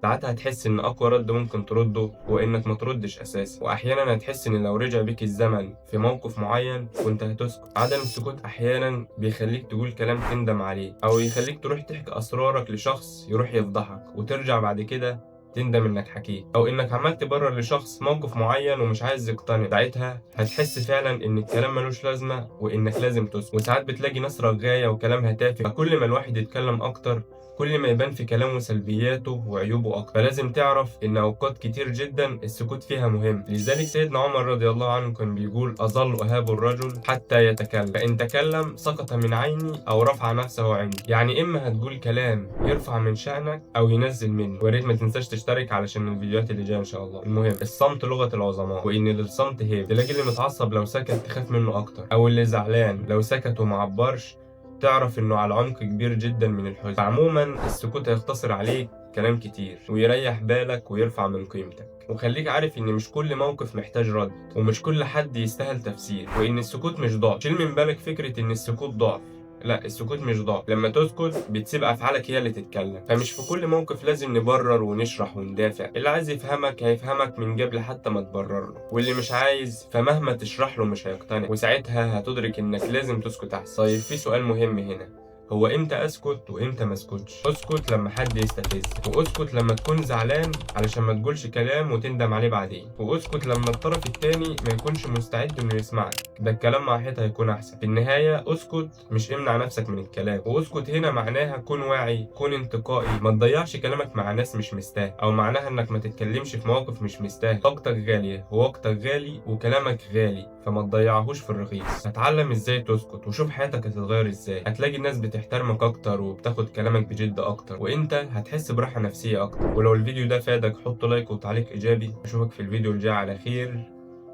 ساعتها هتحس ان اقوى رد ممكن ترده هو انك ما تردش اساسا، واحيانا هتحس ان لو رجع بيك الزمن في موقف معين كنت هتسكت. عدم السكوت احيانا بيخليك تقول كلام تندم عليه، او يخليك تروح تحكي اسرارك لشخص يروح يفضحك وترجع بعد كده تندم انك حكيت، او انك عمال تبرر لشخص موقف معين ومش عايز يقتنع. ساعتها هتحس فعلا ان الكلام ملوش لازمه وانك لازم تسكت. وساعات بتلاقي ناس رغايه وكلامها تافه، فكل ما الواحد يتكلم اكتر كل ما يبان في كلامه سلبياته وعيوبه اكتر. فلازم تعرف ان اوقات كتير جدا السكوت فيها مهم. لذلك سيدنا عمر رضي الله عنه كان بيقول: اظل اهاب الرجل حتى يتكلم، فان تكلم سقط من عيني او رفع نفسه عندي. يعني اما هتقول كلام يرفع من شأنك او ينزل منه. ويا ريت ما تنساش تشترك علشان الفيديوهات اللي جايه ان شاء الله. المهم، الصمت لغة العظماء، وان للصمت هيب. تلاقي اللي متعصب لو سكت تخاف منه اكتر، او اللي زعلان لو سكت ومعبرش تعرف انه على عمق كبير جدا من الحزن. فعموما السكوت هيختصر عليك كلام كتير ويريح بالك ويرفع من قيمتك. وخليك عارف ان مش كل موقف محتاج رد، ومش كل حد يستاهل تفسير، وان السكوت مش ضعف. شيل من بالك فكرة ان السكوت ضعف. لا، السكوت مش ضعف. لما تسكت بتسيب افعالك هي اللي تتكلم. فمش في كل موقف لازم نبرر ونشرح وندافع. اللي عايز يفهمك هيفهمك من قبل حتى ما تبرر له، واللي مش عايز فمهما تشرح له مش هيقتنع. وساعتها هتدرك انك لازم تسكت احسن. طيب، في سؤال مهم هنا: هو امتى اسكت وامتى ما اسكتش؟ اسكت لما حد يستفزك، واسكت لما تكون زعلان علشان ما تقولش كلام وتندم عليه بعدين، واسكت لما الطرف التاني ما يكونش مستعد انه يسمعك. ده الكلام مع حيط هيكون احسن. في النهايه اسكت مش امنع نفسك من الكلام، واسكت هنا معناها كون واعي، كون انتقائي، ما تضيعش كلامك مع ناس مش مستاهل، او معناها انك ما تتكلمش في مواقف مش مستاهل. طاقتك غاليه ووقتك غالي وكلامك غالي، فما تضيعهوش في الرخيص. هتعلم ازاي تسكت وشوف حياتك هتتغير ازاي. هتلاقي الناس بتحترمك اكتر وبتاخد كلامك بجد اكتر، وانت هتحس براحة نفسية اكتر. ولو الفيديو ده فادك حط لايك وتعليق ايجابي. اشوفك في الفيديو الجاي على خير.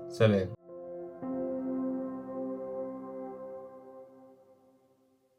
سلام.